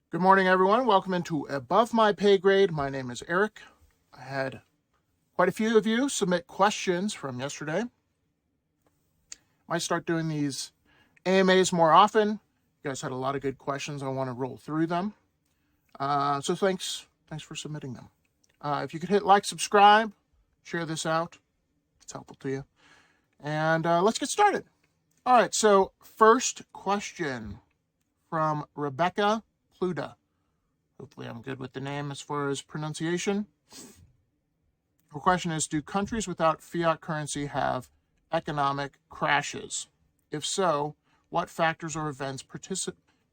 Good morning, everyone. Welcome into Above My Pay Grade. My name is Eric. I had quite a few of you submit questions from yesterday. Might start doing these AMAs more often. You guys had a lot of good questions. I want to roll through them. So thanks for submitting them. If you could hit like, subscribe, share this out. It's helpful to you. And let's get started. All right, so first question from Rebecca Pluta. Hopefully I'm good with the name as far as pronunciation. Her question is, do countries without fiat currency have economic crashes? If so, what factors or events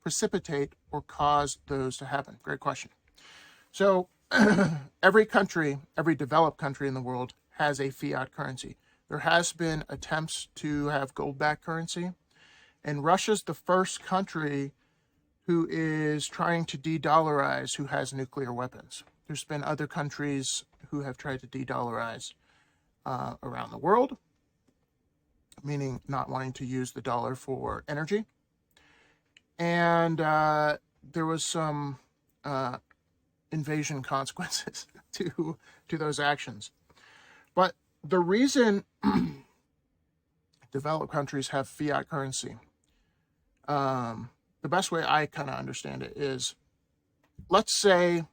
precipitate or cause those to happen? Great question. So every developed country in the world has a fiat currency. There has been attempts to have gold-backed currency, and Russia's the first country who is trying to de-dollarize who has nuclear weapons. There's been other countries who have tried to de-dollarize around the world, meaning not wanting to use the dollar for energy. And there was some invasion consequences to those actions. But the reason developed countries have fiat currency, the best way I kind of understand it is, let's say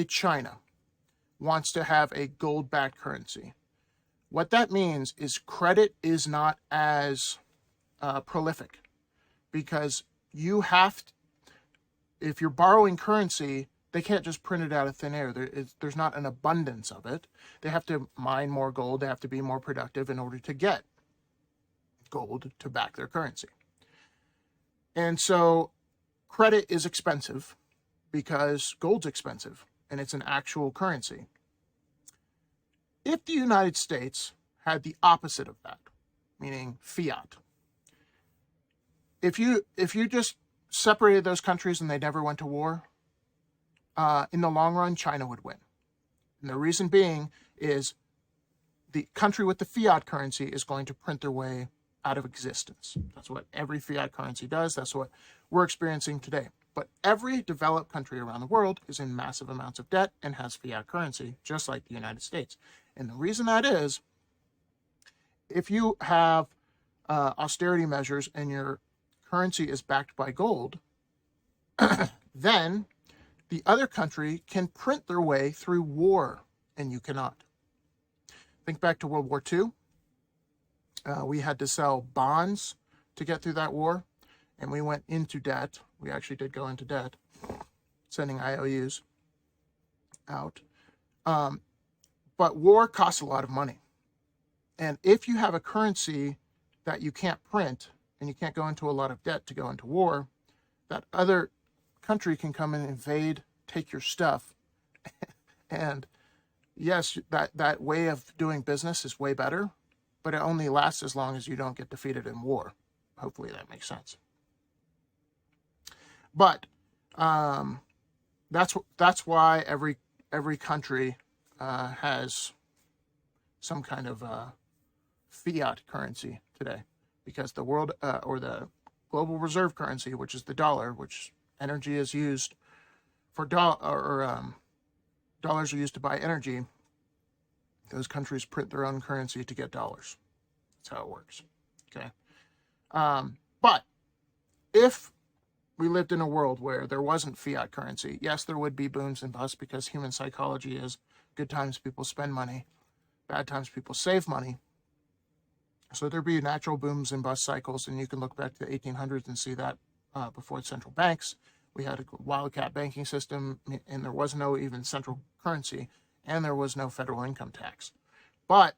China wants to have a gold-backed currency. What that means is credit is not as prolific, because you have to, if you're borrowing currency, they can't just print it out of thin air. There's not an abundance of it. They have to mine more gold. They have to be more productive in order to get gold to back their currency. And so credit is expensive because gold's expensive and it's an actual currency. If the United States had the opposite of that, meaning fiat, if you just separated those countries and they never went to war, in the long run, China would win. And the reason being is the country with the fiat currency is going to print their way out of existence. That's what every fiat currency does. That's what we're experiencing today. But every developed country around the world is in massive amounts of debt and has fiat currency, just like the United States. And the reason that is, if you have austerity measures and your currency is backed by gold, then the other country can print their way through war, and you cannot. Think back to World War II. We had to sell bonds to get through that war, and we went into debt. We actually did go into debt, sending IOUs out. But war costs a lot of money. And if you have a currency that you can't print and you can't go into a lot of debt to go into war, that other country can come and invade, take your stuff. And yes, that way of doing business is way better, but it only lasts as long as you don't get defeated in war. Hopefully that makes sense. But that's why every country has some kind of fiat currency today, because the world or the global reserve currency, which is the dollar, which energy is used for dollars are used to buy energy. Those countries print their own currency to get dollars. That's how it works. Okay. But if we lived in a world where there wasn't fiat currency, yes, there would be booms and busts, because human psychology is good times people spend money, bad times people save money. So there'd be natural booms and bust cycles, and you can look back to the 1800s and see that before central banks. We had a wildcat banking system, and there was no even central currency, and there was no federal income tax. But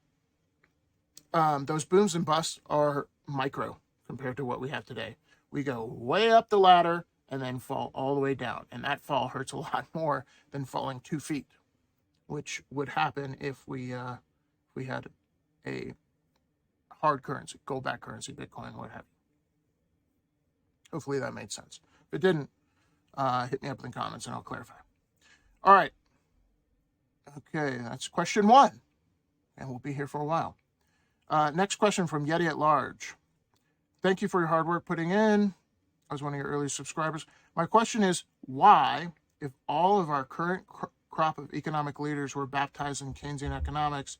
those booms and busts are micro compared to what we have today. We go way up the ladder and then fall all the way down. And that fall hurts a lot more than falling 2 feet, which would happen if we had a hard currency, gold-backed currency, Bitcoin, what have you. Hopefully that made sense. If it didn't, hit me up in the comments and I'll clarify. All right. Okay, that's question 1. And we'll be here for a while. Next question from Yeti at Large. Thank you for your hard work putting in. I was one of your early subscribers. My question is, why, if all of our current crop of economic leaders were baptized in Keynesian economics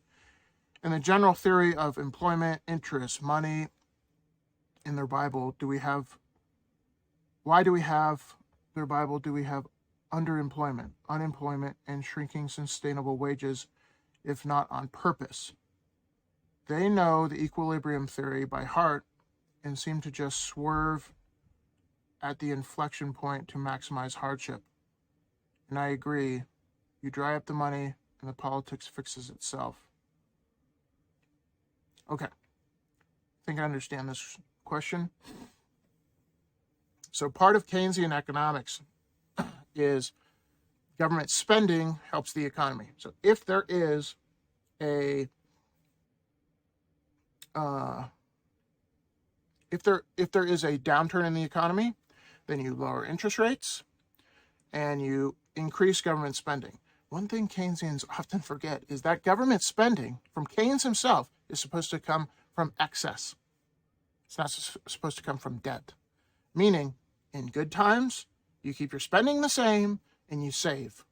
and the general theory of employment, interest, money in their Bible, why do we have their Bible? Do we have underemployment, unemployment, and shrinking sustainable wages, if not on purpose? They know the equilibrium theory by heart and seem to just swerve at the inflection point to maximize hardship. And I agree. You dry up the money and the politics fixes itself. Okay. I think I understand this question. So part of Keynesian economics is government spending helps the economy. So if there is a if there is a downturn in the economy, then you lower interest rates and you increase government spending. One thing Keynesians often forget is that government spending from Keynes himself is supposed to come from excess. It's not supposed to come from debt. Meaning, in good times, you keep your spending the same and you save.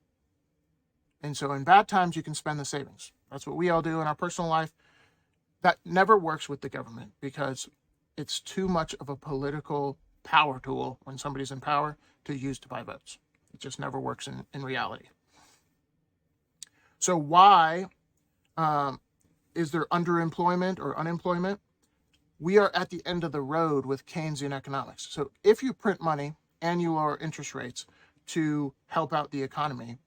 And so in bad times, you can spend the savings. That's what we all do in our personal life. That never works with the government because it's too much of a political power tool when somebody's in power to use to buy votes. It just never works in reality. So why is there underemployment or unemployment? We are at the end of the road with Keynesian economics. So if you print money and you lower interest rates to help out the economy,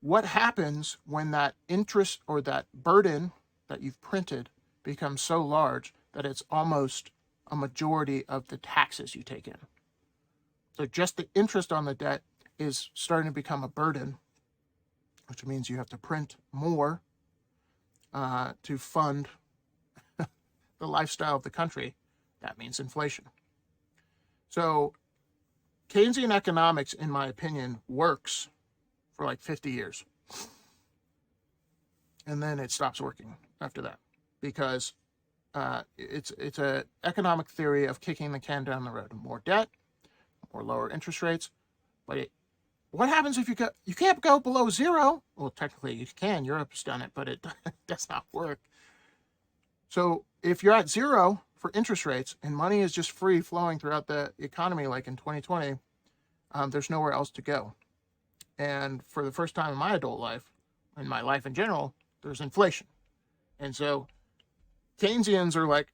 what happens when that interest or that burden that you've printed becomes so large that it's almost a majority of the taxes you take in? So just the interest on the debt is starting to become a burden, which means you have to print more to fund the lifestyle of the country. That means inflation. So Keynesian economics, in my opinion, works for like 50 years. And then it stops working after that because it's an economic theory of kicking the can down the road. More debt, more lower interest rates. But what happens if you can't go below zero? Well, technically you can. Europe's done it, but it does not work. So if you're at zero for interest rates and money is just free flowing throughout the economy like in 2020, there's nowhere else to go. And for the first time in my adult life, in my life in general, there's inflation. And so Keynesians are like,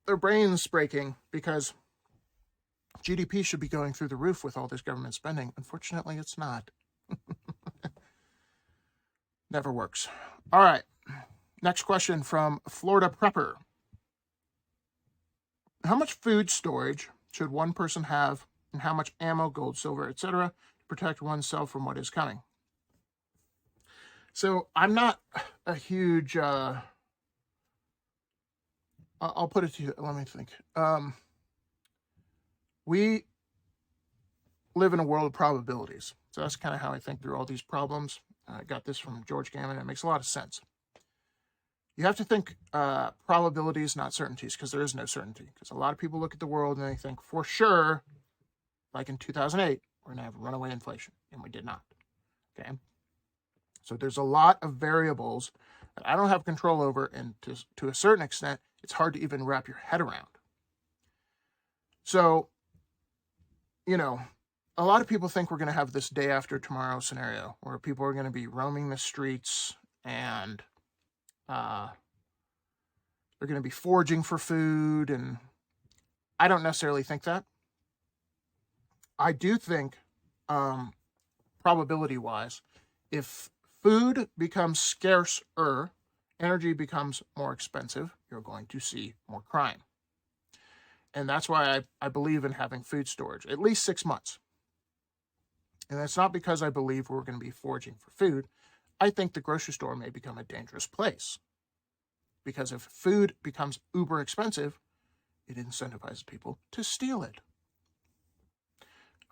their brains breaking because GDP should be going through the roof with all this government spending. Unfortunately, it's not. Never works. All right. Next question from Florida Prepper. How much food storage should one person have, and how much ammo, gold, silver, etc., to protect oneself from what is coming? So I'm not a huge... I'll put it to you. Let me think. We live in a world of probabilities. So that's kind of how I think through all these problems. I got this from George Gammon. It makes a lot of sense. You have to think probabilities, not certainties, because there is no certainty. Because a lot of people look at the world and they think, for sure, like in 2008, we're going to have runaway inflation. And we did not. Okay? So there's a lot of variables that I don't have control over. And to a certain extent, it's hard to even wrap your head around. So, you know, a lot of people think we're going to have this day after tomorrow scenario where people are going to be roaming the streets and they're going to be foraging for food. And I don't necessarily think that. I do think, probability-wise, if food becomes scarcer, energy becomes more expensive, you're going to see more crime. And that's why I believe in having food storage, at least 6 months. And that's not because I believe we're going to be foraging for food. I think the grocery store may become a dangerous place. Because if food becomes uber expensive, it incentivizes people to steal it.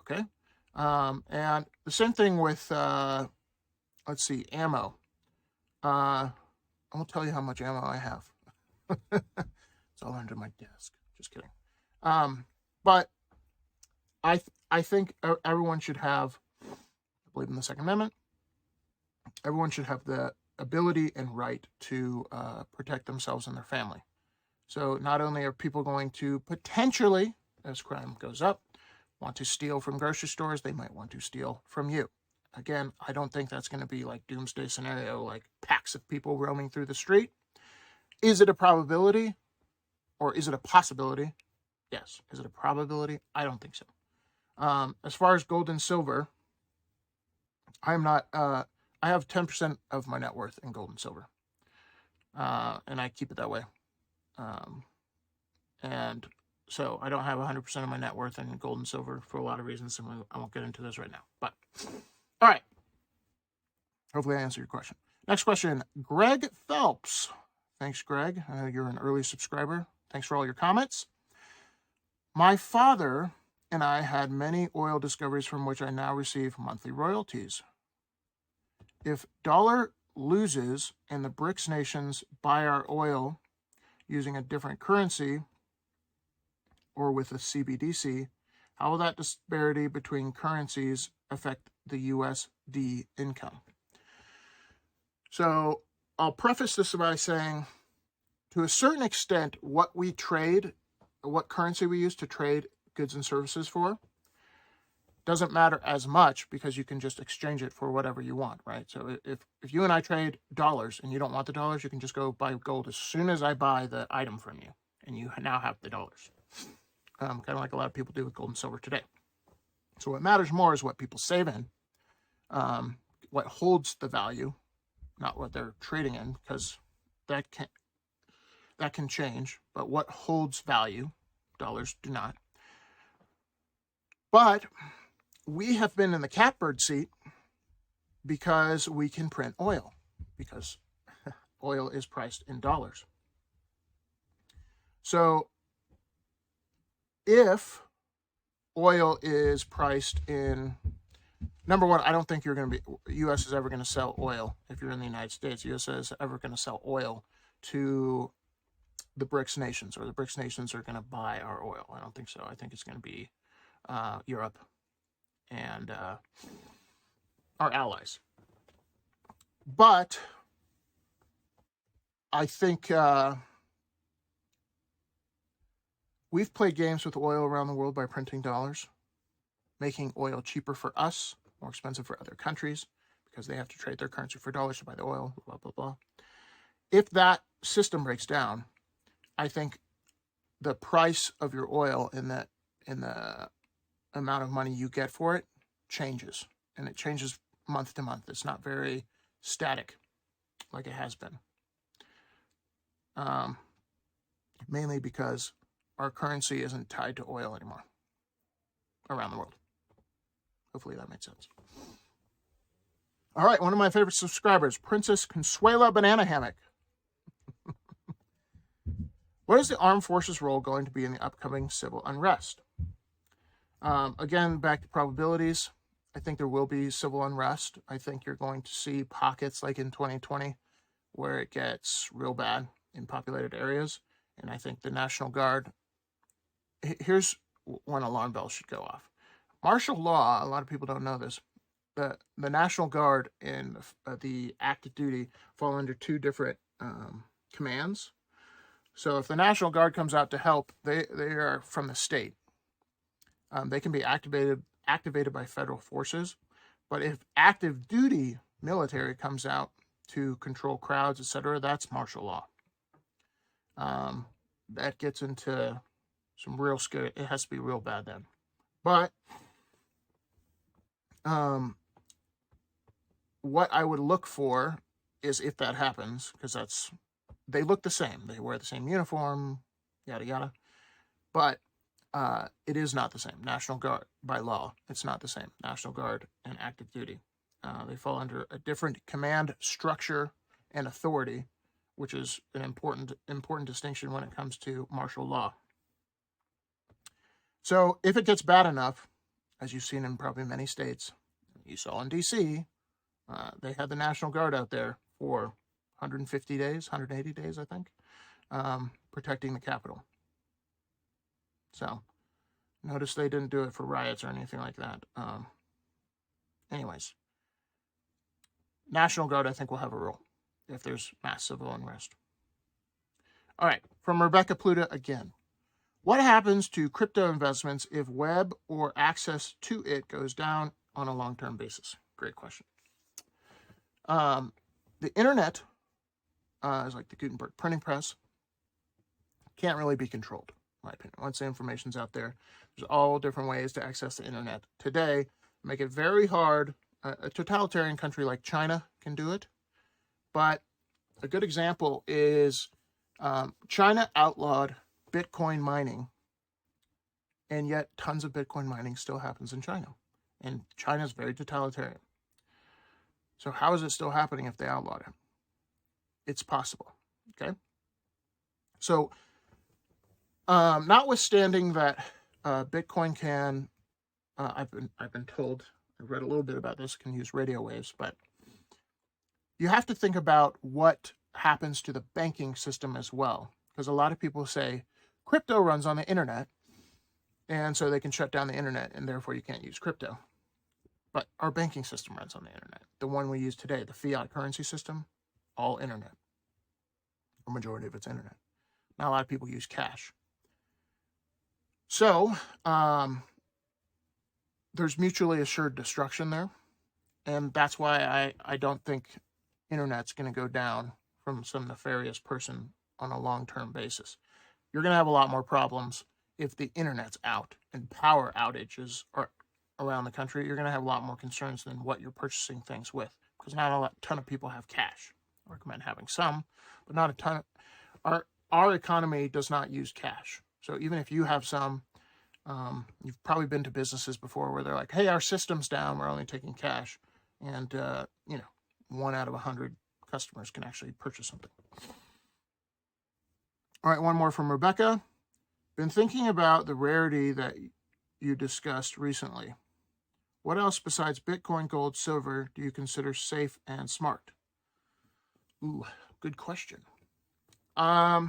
Okay? And the same thing with, ammo. I won't tell you how much ammo I have. It's all under my desk. Just kidding. But I think everyone should have, I believe in the Second Amendment, everyone should have the ability and right to protect themselves and their family. So not only are people going to potentially, as crime goes up, want to steal from grocery stores, they might want to steal from you. Again, I don't think that's going to be like doomsday scenario, like packs of people roaming through the street. Is it a probability or is it a possibility? Yes. Is it a probability? I don't think so. As far as gold and silver, I'm not, I have 10% of my net worth in gold and silver. And I keep it that way. And so I don't have 100% of my net worth in gold and silver for a lot of reasons, and I won't get into those right now. But, all right. Hopefully I answered your question. Next question, Greg Phelps. Thanks, Greg. You're an early subscriber. Thanks for all your comments. My father and I had many oil discoveries from which I now receive monthly royalties. If dollar loses and the BRICS nations buy our oil using a different currency or with a CBDC, how will that disparity between currencies affect the USD income? So I'll preface this by saying, to a certain extent, what we trade, what currency we use to trade goods and services for, doesn't matter as much because you can just exchange it for whatever you want, right? So if you and I trade dollars and you don't want the dollars, you can just go buy gold as soon as I buy the item from you, and you now have the dollars. Kind of like a lot of people do with gold and silver today. So what matters more is what people save in, what holds the value, not what they're trading in, because that can change. But what holds value, dollars do not. But we have been in the catbird seat because we can print oil, because oil is priced in dollars. So if oil is priced in, number one, I don't think U.S. is ever going to sell oil. If you're in the United States, U.S. is ever going to sell oil to the BRICS nations, or the BRICS nations are going to buy our oil. I don't think so. I think it's going to be Europe and our allies. But I think we've played games with oil around the world by printing dollars, making oil cheaper for us, more expensive for other countries, because they have to trade their currency for dollars to buy the oil, blah, blah, blah. If that system breaks down, I think the price of your oil and the amount of money you get for it changes, and it changes month to month. It's not very static like it has been. Mainly because our currency isn't tied to oil anymore around the world. Hopefully that made sense. All right, one of my favorite subscribers, Princess Consuela Banana Hammock. What is the armed forces role going to be in the upcoming civil unrest? Again, back to probabilities. I think there will be civil unrest. I think you're going to see pockets like in 2020 where it gets real bad in populated areas. And I think the National Guard, here's when alarm bells should go off. Martial law, a lot of people don't know this, the National Guard and the active duty fall under two different commands. So if the National Guard comes out to help, they are from the state. They can be activated by federal forces. But if active duty military comes out to control crowds, etc., that's martial law. That gets into some real scary, it has to be real bad then. But what I would look for is, if that happens, because they look the same. They wear the same uniform, yada, yada. But it is not the same. National Guard, by law, it's not the same. National Guard and active duty. They fall under a different command structure and authority, which is an important distinction when it comes to martial law. So if it gets bad enough, as you've seen in probably many states, you saw in D.C., they had the National Guard out there for 150 days, 180 days, I think, protecting the Capitol. So Notice they didn't do it for riots or anything like that. Anyways, National Guard, I think, will have a rule if there's mass civil unrest. All right, from Rebecca Pluta again. What happens to crypto investments if web or access to it goes down on a long-term basis? Great question. The internet is like the Gutenberg printing press. Can't really be controlled, in my opinion. Once the information's out there, there's all different ways to access the internet today. Make it very hard. A totalitarian country like China can do it. But a good example is China outlawed Bitcoin mining, and yet tons of Bitcoin mining still happens in China. And China is very totalitarian. So how is it still happening if they outlawed it? It's possible, okay? So notwithstanding that Bitcoin can, I've been told, I've read a little bit about this, can use radio waves, but you have to think about what happens to the banking system as well. Because a lot of people say crypto runs on the internet, and so they can shut down the internet, and therefore you can't use crypto. But our banking system runs on the internet. The one we use today, the fiat currency system, all internet. Or majority of it's internet. Not a lot of people use cash. So there's mutually assured destruction there. And that's why I don't think internet's going to go down from some nefarious person on a long-term basis. You're going to have a lot more problems if the internet's out and power outages are around the country. You're going to have a lot more concerns than what you're purchasing things with, because not a ton of people have cash. I recommend having some, but not a ton. Our economy does not use cash. So even if you have some, you've probably been to businesses before where they're like, hey, our system's down, we're only taking cash. And, 1 out of 100 customers can actually purchase something. All right, one more from Rebecca. Been thinking about the rarity that you discussed recently. What else besides Bitcoin, gold, silver do you consider safe and smart? Ooh, good question. I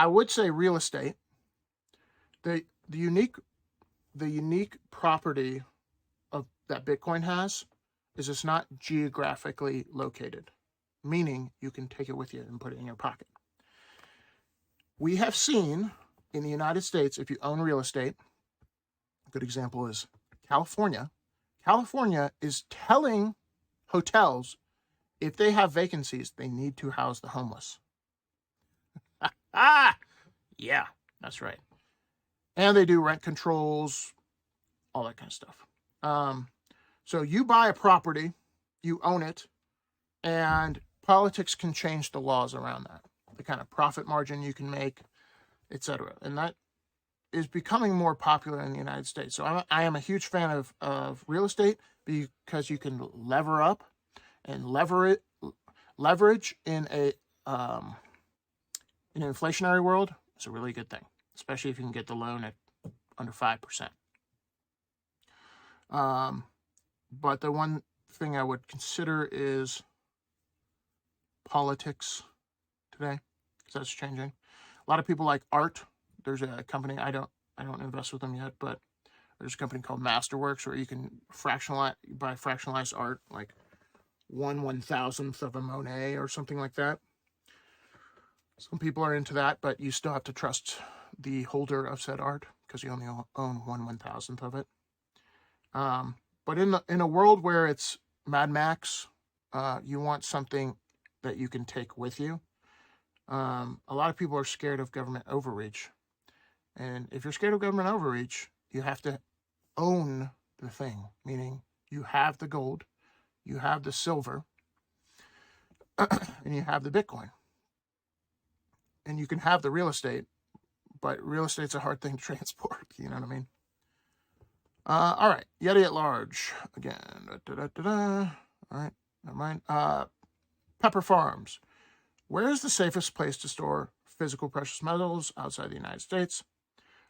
would say real estate. The unique property of that Bitcoin has is it's not geographically located, meaning you can take it with you and put it in your pocket. We have seen in the United States, if you own real estate, a good example is California. California is telling hotels if they have vacancies, they need to house the homeless. Yeah, that's right. And they do rent controls, all that kind of stuff. So you buy a property, you own it, and politics can change the laws around that, the kind of profit margin you can make, etc. And that is becoming more popular in the United States. So I am a huge fan of real estate because you can lever up and leverage in an inflationary world. It's a really good thing, especially if you can get the loan at under 5%. But the one thing I would consider is politics today, because that's changing. A lot of people like art. There's a company, I don't invest with them yet, but there's a company called Masterworks where you can buy fractionalized art, like 1/1000th of a Monet or something like that. Some people are into that, but you still have to trust the holder of said art because you only own 1/1000th of it. But in a world where it's Mad Max, you want something that you can take with you. A lot of people are scared of government overreach. And if you're scared of government overreach, you have to own the thing, meaning you have the gold, you have the silver, and you have the Bitcoin. And you can have the real estate, but real estate's a hard thing to transport. You know what I mean? All right. Yeti at large. Again. All right. Never mind. Pepper Farms. Where is the safest place to store physical precious metals outside the United States?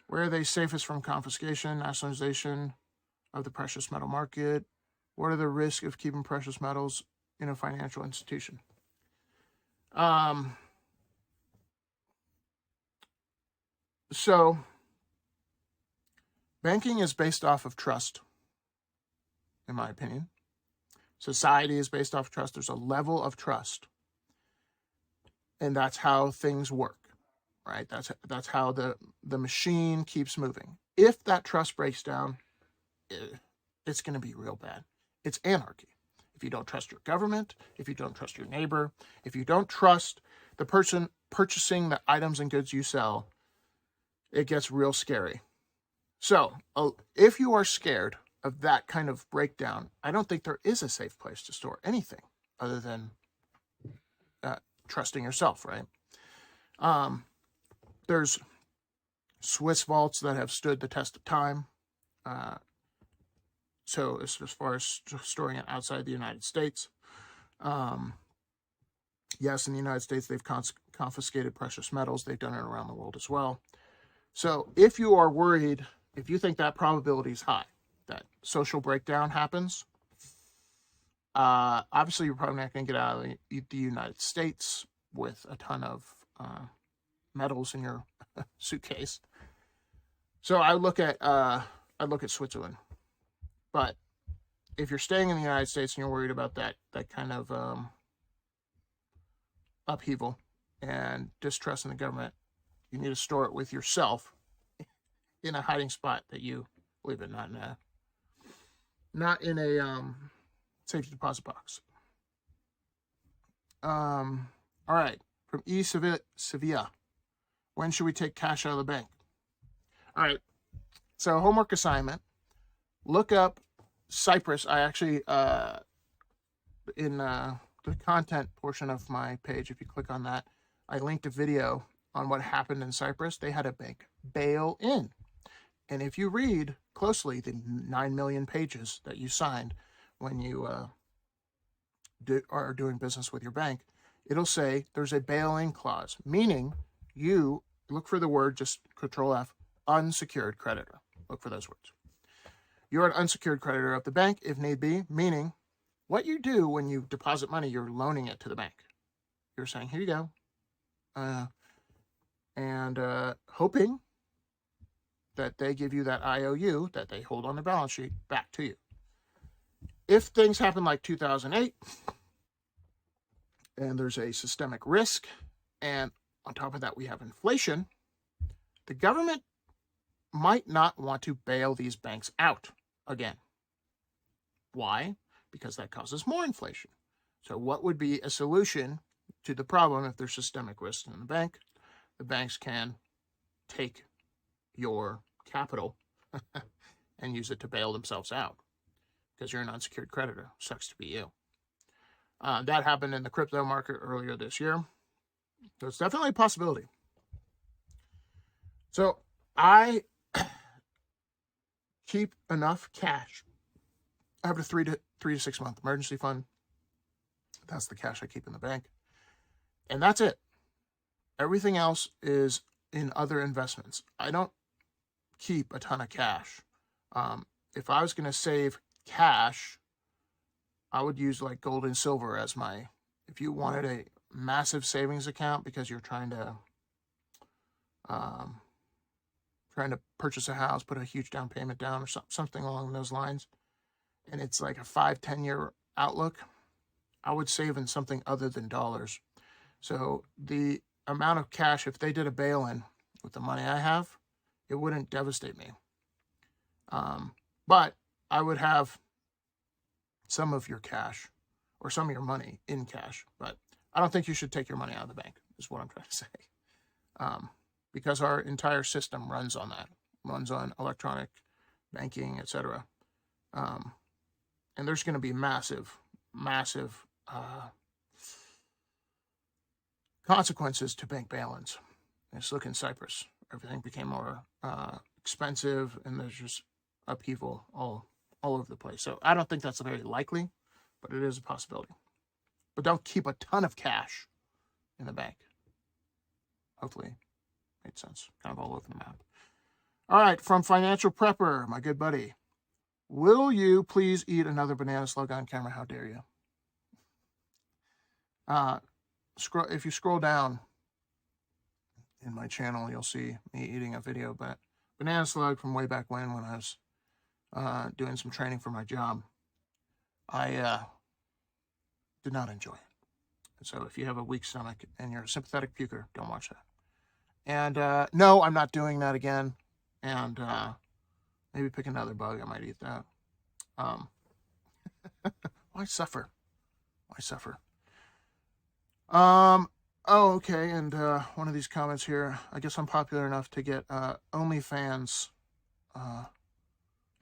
Where are they safest from confiscation, nationalization of the precious metal market? What are the risks of keeping precious metals in a financial institution? So banking is based off of trust, in my opinion. Society is based off trust. There's a level of trust. And that's how things work, right? That's how the machine keeps moving. If that trust breaks down, it's going to be real bad. It's anarchy. If you don't trust your government, if you don't trust your neighbor, if you don't trust the person purchasing the items and goods you sell, it gets real scary. So if you are scared of that kind of breakdown, I don't think there is a safe place to store anything other than trusting yourself, right? There's Swiss vaults that have stood the test of time. So as far as storing it outside the United States, yes, in the United States, they've confiscated precious metals. They've done it around the world as well. So if you are worried, if you think that probability is high, that social breakdown happens, obviously you're probably not going to get out of the United States with a ton of metals in your suitcase. So I look at Switzerland. But if you're staying in the United States and you're worried about that kind of upheaval and distrust in the government, you need to store it with yourself in a hiding spot that you live in, not in a safety deposit box. All right, from Sevilla. When should we take cash out of the bank? All right, so homework assignment. Look up Cyprus. I actually, in the content portion of my page, if you click on that, I linked a video on what happened in Cyprus. They had a bank bail in. And if you read closely the 9 million pages that you signed when you are doing business with your bank, it'll say there's a bail-in clause, meaning you look for the word, just Control F, unsecured creditor. Look for those words. You're an unsecured creditor of the bank, if need be, meaning what you do when you deposit money, you're loaning it to the bank. You're saying, here you go, and hoping that they give you that IOU that they hold on the balance sheet back to you. If things happen like 2008, and there's a systemic risk, and on top of that we have inflation, the government might not want to bail these banks out again. Why? Because that causes more inflation. So what would be a solution to the problem if there's systemic risk in the bank? The banks can take your capital and use it to bail themselves out because you're an unsecured creditor. Sucks to be you. That happened in the crypto market earlier this year. So it's definitely a possibility. So I keep enough cash. I have a 3 to 6 month emergency fund. That's the cash I keep in the bank. And that's it. Everything else is in other investments. I don't keep a ton of cash. If I was going to save cash, I would use like gold and silver as my, if you wanted a massive savings account because you're trying to purchase a house, put a huge down payment down or something along those lines, and it's like a 5-10 year outlook, I would save in something other than dollars. So the amount of cash, if they did a bail-in with the money I have, it wouldn't devastate me. But I would have some of your cash or some of your money in cash. But I don't think you should take your money out of the bank, is what I'm trying to say. Because our entire system runs on that, runs on electronic banking, etc. And there's going to be massive consequences to bank bail-ins. Just look in Cyprus. Everything became more expensive, and there's just upheaval all over the place. So I don't think that's very likely, but it is a possibility. But don't keep a ton of cash in the bank. Hopefully, made sense. Kind of all over the map. All right, from Financial Prepper, my good buddy. Will you please eat another banana slug on camera? How dare you? If you scroll down in my channel, you'll see me eating a video, but banana slug from way back when I was doing some training for my job. I did not enjoy it. So if you have a weak stomach and you're a sympathetic puker, don't watch that. And no, I'm not doing that again. And maybe pick another bug. I might eat that. Why suffer? Why suffer? Oh, okay. And one of these comments here, I guess I'm popular enough to get OnlyFans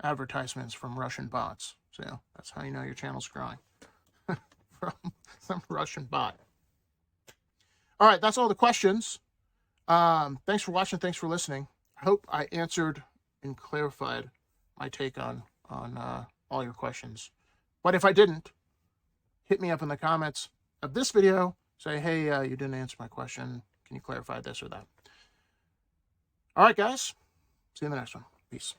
advertisements from Russian bots. So that's how you know your channel's growing. From some Russian bot. All right, that's all the questions. Thanks for watching. Thanks for listening. I hope I answered and clarified my take on all your questions. But if I didn't, hit me up in the comments of this video. Say, hey, you didn't answer my question. Can you clarify this or that? All right, guys. See you in the next one. Peace.